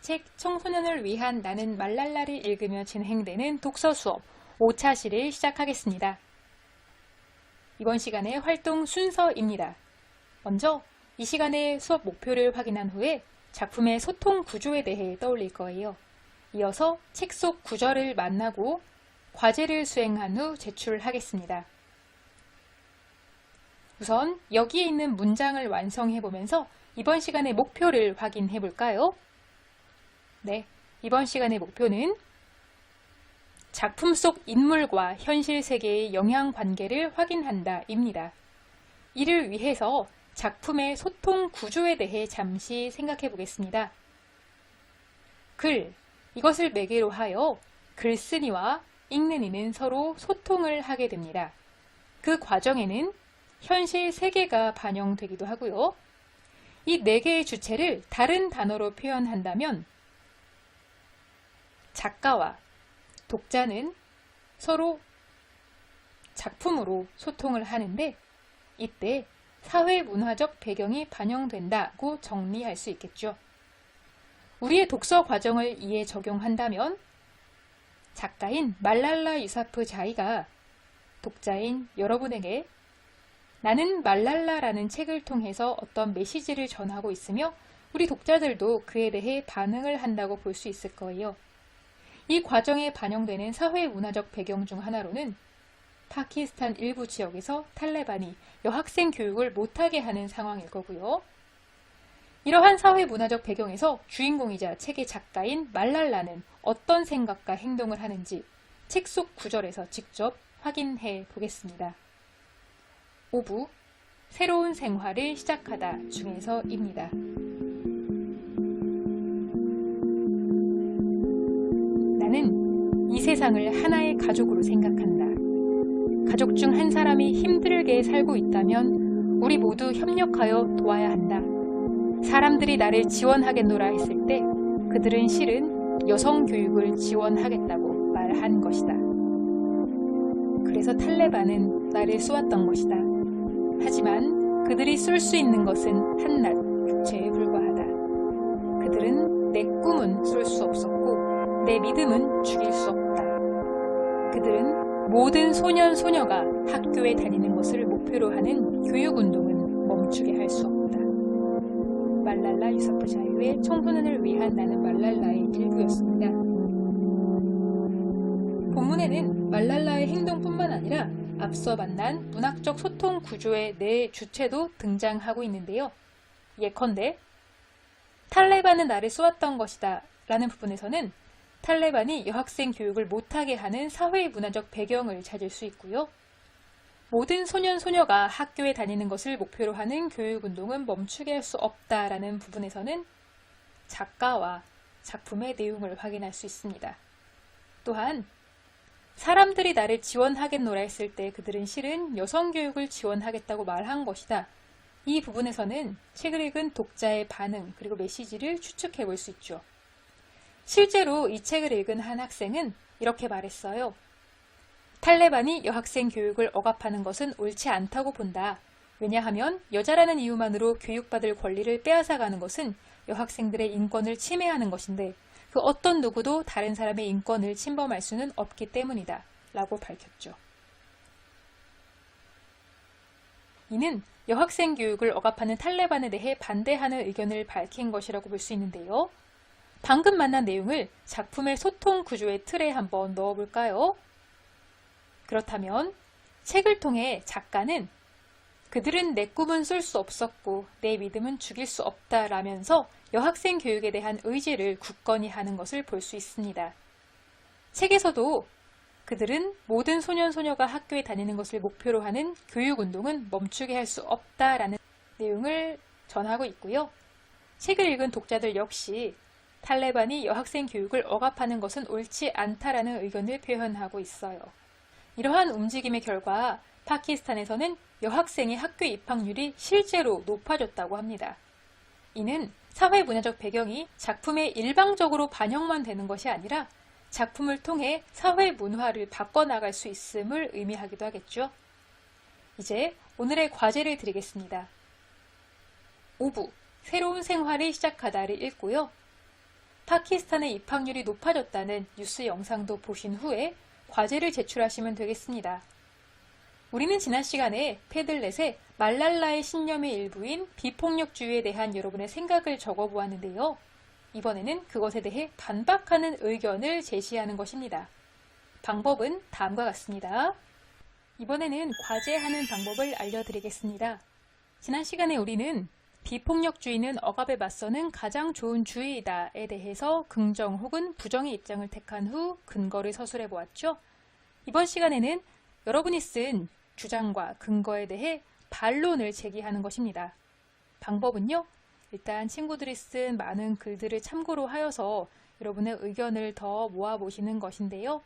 책 청소년을 위한 나는 말랄라를 읽으며 진행되는 독서 수업 5차 시를 시작하겠습니다. 이번 시간의 활동 순서입니다. 먼저 이 시간의 수업 목표를 확인한 후에 작품의 소통 구조에 대해 떠올릴 거예요. 이어서 책 속 구절을 만나고 과제를 수행한 후 제출하겠습니다. 우선 여기에 있는 문장을 완성해보면서 이번 시간의 목표를 확인해 볼까요? 네, 이번 시간의 목표는 작품 속 인물과 현실 세계의 영향 관계를 확인한다 입니다. 이를 위해서 작품의 소통 구조에 대해 잠시 생각해 보겠습니다. 글, 이것을 매개로 하여 글쓴이와 읽는 이는 서로 소통을 하게 됩니다. 그 과정에는 현실 세계가 반영되기도 하고요. 이 4개의 주체를 다른 단어로 표현한다면 작가와 독자는 서로 작품으로 소통을 하는데 이때 사회문화적 배경이 반영된다고 정리할 수 있겠죠. 우리의 독서 과정을 이에 적용한다면 작가인 말랄라 유사프자이가 독자인 여러분에게 나는 말랄라라는 책을 통해서 어떤 메시지를 전하고 있으며 우리 독자들도 그에 대해 반응을 한다고 볼 수 있을 거예요. 이 과정에 반영되는 사회문화적 배경 중 하나로는 파키스탄 일부 지역에서 탈레반이 여학생 교육을 못하게 하는 상황일 거고요. 이러한 사회문화적 배경에서 주인공이자 책의 작가인 말랄라는 어떤 생각과 행동을 하는지 책 속 구절에서 직접 확인해 보겠습니다. 5부 새로운 생활을 시작하다 중에서입니다. 나는 이 세상을 하나의 가족으로 생각한다. 가족 중 한 사람이 힘들게 살고 있다면 우리 모두 협력하여 도와야 한다. 사람들이 나를 지원하겠노라 했을 때 그들은 실은 여성 교육을 지원하겠다고 말한 것이다. 그래서 탈레반은 나를 쏘았던 것이다. 하지만 그들이 쏠 수 있는 것은 한낱 육체에 불과하다. 그들은 내 꿈은 쏠 수 없었고 내 믿음은 죽일 수 없다. 그들은 모든 소년 소녀가 학교에 다니는 것을 목표로 하는 교육운동은 멈추게 할 수 없다. 말랄라 유사프자이의 청소년을 위한 나는 말랄라의 일부였습니다. 본문에는 말랄라의 행동뿐만 아니라 앞서 만난 문학적 소통 구조의 4 주체도 등장하고 있는데요. 예컨대 탈레반은 나를 쏘았던 것이다 라는 부분에서는 탈레반이 여학생 교육을 못하게 하는 사회문화적 배경을 찾을 수 있고요. 모든 소년 소녀가 학교에 다니는 것을 목표로 하는 교육운동은 멈추게 할 수 없다라는 부분에서는 작가와 작품의 내용을 확인할 수 있습니다. 또한 사람들이 나를 지원하겠노라 했을 때 그들은 실은 여성교육을 지원하겠다고 말한 것이다. 이 부분에서는 책을 읽은 독자의 반응 그리고 메시지를 추측해 볼 수 있죠. 실제로 이 책을 읽은 한 학생은 이렇게 말했어요. 탈레반이 여학생 교육을 억압하는 것은 옳지 않다고 본다. 왜냐하면 여자라는 이유만으로 교육받을 권리를 빼앗아가는 것은 여학생들의 인권을 침해하는 것인데 그 어떤 누구도 다른 사람의 인권을 침범할 수는 없기 때문이다. 라고 밝혔죠. 이는 여학생 교육을 억압하는 탈레반에 대해 반대하는 의견을 밝힌 것이라고 볼 수 있는데요. 방금 만난 내용을 작품의 소통 구조의 틀에 한번 넣어볼까요? 그렇다면 책을 통해 작가는 그들은 내 꿈은 쏠 수 없었고 내 믿음은 죽일 수 없다 라면서 여학생 교육에 대한 의지를 굳건히 하는 것을 볼 수 있습니다. 책에서도 그들은 모든 소년 소녀가 학교에 다니는 것을 목표로 하는 교육운동은 멈추게 할 수 없다라는 내용을 전하고 있고요. 책을 읽은 독자들 역시 탈레반이 여학생 교육을 억압하는 것은 옳지 않다라는 의견을 표현하고 있어요. 이러한 움직임의 결과 파키스탄에서는 여학생의 학교 입학률이 실제로 높아졌다고 합니다. 이는 사회문화적 배경이 작품에 일방적으로 반영만 되는 것이 아니라 작품을 통해 사회문화를 바꿔나갈 수 있음을 의미하기도 하겠죠. 이제 오늘의 과제를 드리겠습니다. 5부 새로운 생활을 시작하다를 읽고요. 파키스탄의 입학률이 높아졌다는 뉴스 영상도 보신 후에 과제를 제출하시면 되겠습니다. 우리는 지난 시간에 패들렛에 말랄라의 신념의 일부인 비폭력주의에 대한 여러분의 생각을 적어보았는데요. 이번에는 그것에 대해 반박하는 의견을 제시하는 것입니다. 방법은 다음과 같습니다. 이번에는 과제하는 방법을 알려드리겠습니다. 지난 시간에 우리는 비폭력주의는 억압에 맞서는 가장 좋은 주의이다에 대해서 긍정 혹은 부정의 입장을 택한 후 근거를 서술해 보았죠. 이번 시간에는 여러분이 쓴 주장과 근거에 대해 반론을 제기하는 것입니다. 방법은요, 일단 친구들이 쓴 많은 글들을 참고로 하여서 여러분의 의견을 더 모아보시는 것인데요.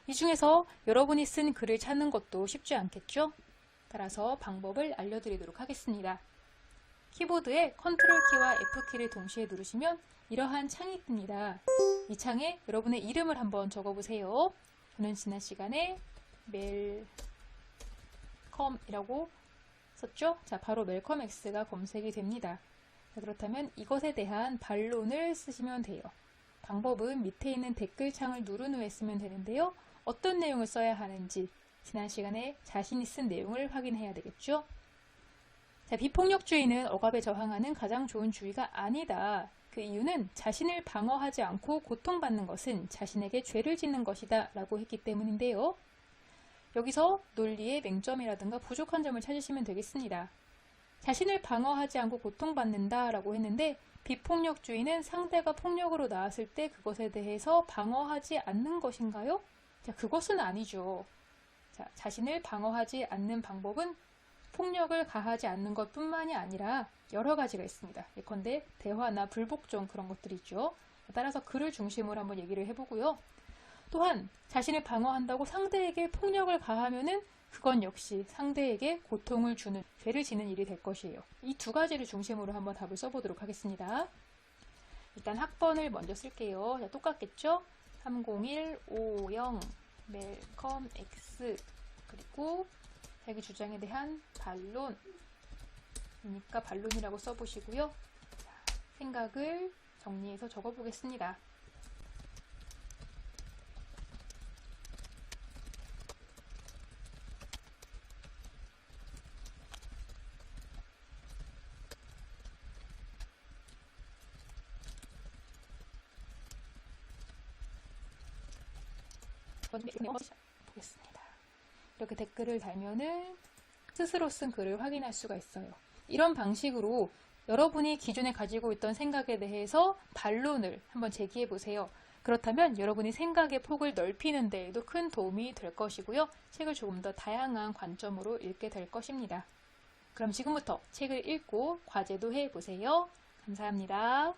이 중에서 여러분이 쓴 글을 찾는 것도 쉽지 않겠죠? 따라서 방법을 알려드리도록 하겠습니다. 키보드에 컨트롤 키와 F키를 동시에 누르시면 이러한 창이 뜹니다. 이 창에 여러분의 이름을 한번 적어보세요. 저는 지난 시간에 멜컴이라고 썼죠? 자, 바로 멜컴 X가 검색이 됩니다. 자, 그렇다면 이것에 대한 반론을 쓰시면 돼요. 방법은 밑에 있는 댓글창을 누른 후에 쓰면 되는데요. 어떤 내용을 써야 하는지 지난 시간에 자신이 쓴 내용을 확인해야 되겠죠? 자, 비폭력주의는 억압에 저항하는 가장 좋은 주의가 아니다. 그 이유는 자신을 방어하지 않고 고통받는 것은 자신에게 죄를 짓는 것이다 라고 했기 때문인데요. 여기서 논리의 맹점이라든가 부족한 점을 찾으시면 되겠습니다. 자신을 방어하지 않고 고통받는다 라고 했는데 비폭력주의는 상대가 폭력으로 나왔을 때 그것에 대해서 방어하지 않는 것인가요? 자, 그것은 아니죠. 자, 자신을 방어하지 않는 방법은 폭력을 가하지 않는 것뿐만이 아니라 여러 가지가 있습니다. 예컨대 대화나 불복종 그런 것들이죠. 따라서 그를 중심으로 한번 얘기를 해보고요. 또한 자신을 방어한다고 상대에게 폭력을 가하면은 그건 역시 상대에게 고통을 주는, 죄를 지는 일이 될 것이에요. 이 두 가지를 중심으로 한번 답을 써보도록 하겠습니다. 일단 학번을 먼저 쓸게요. 자, 똑같겠죠? 30150 멜컴 X 그리고 자기 주장에 대한 반론이니까 반론이라고 써보시고요. 자, 생각을 정리해서 적어보겠습니다. 보겠습니다. 이렇게 댓글을 달면은 스스로 쓴 글을 확인할 수가 있어요. 이런 방식으로 여러분이 기존에 가지고 있던 생각에 대해서 반론을 한번 제기해 보세요. 그렇다면 여러분이 생각의 폭을 넓히는 데에도 큰 도움이 될 것이고요. 책을 조금 더 다양한 관점으로 읽게 될 것입니다. 그럼 지금부터 책을 읽고 과제도 해 보세요. 감사합니다.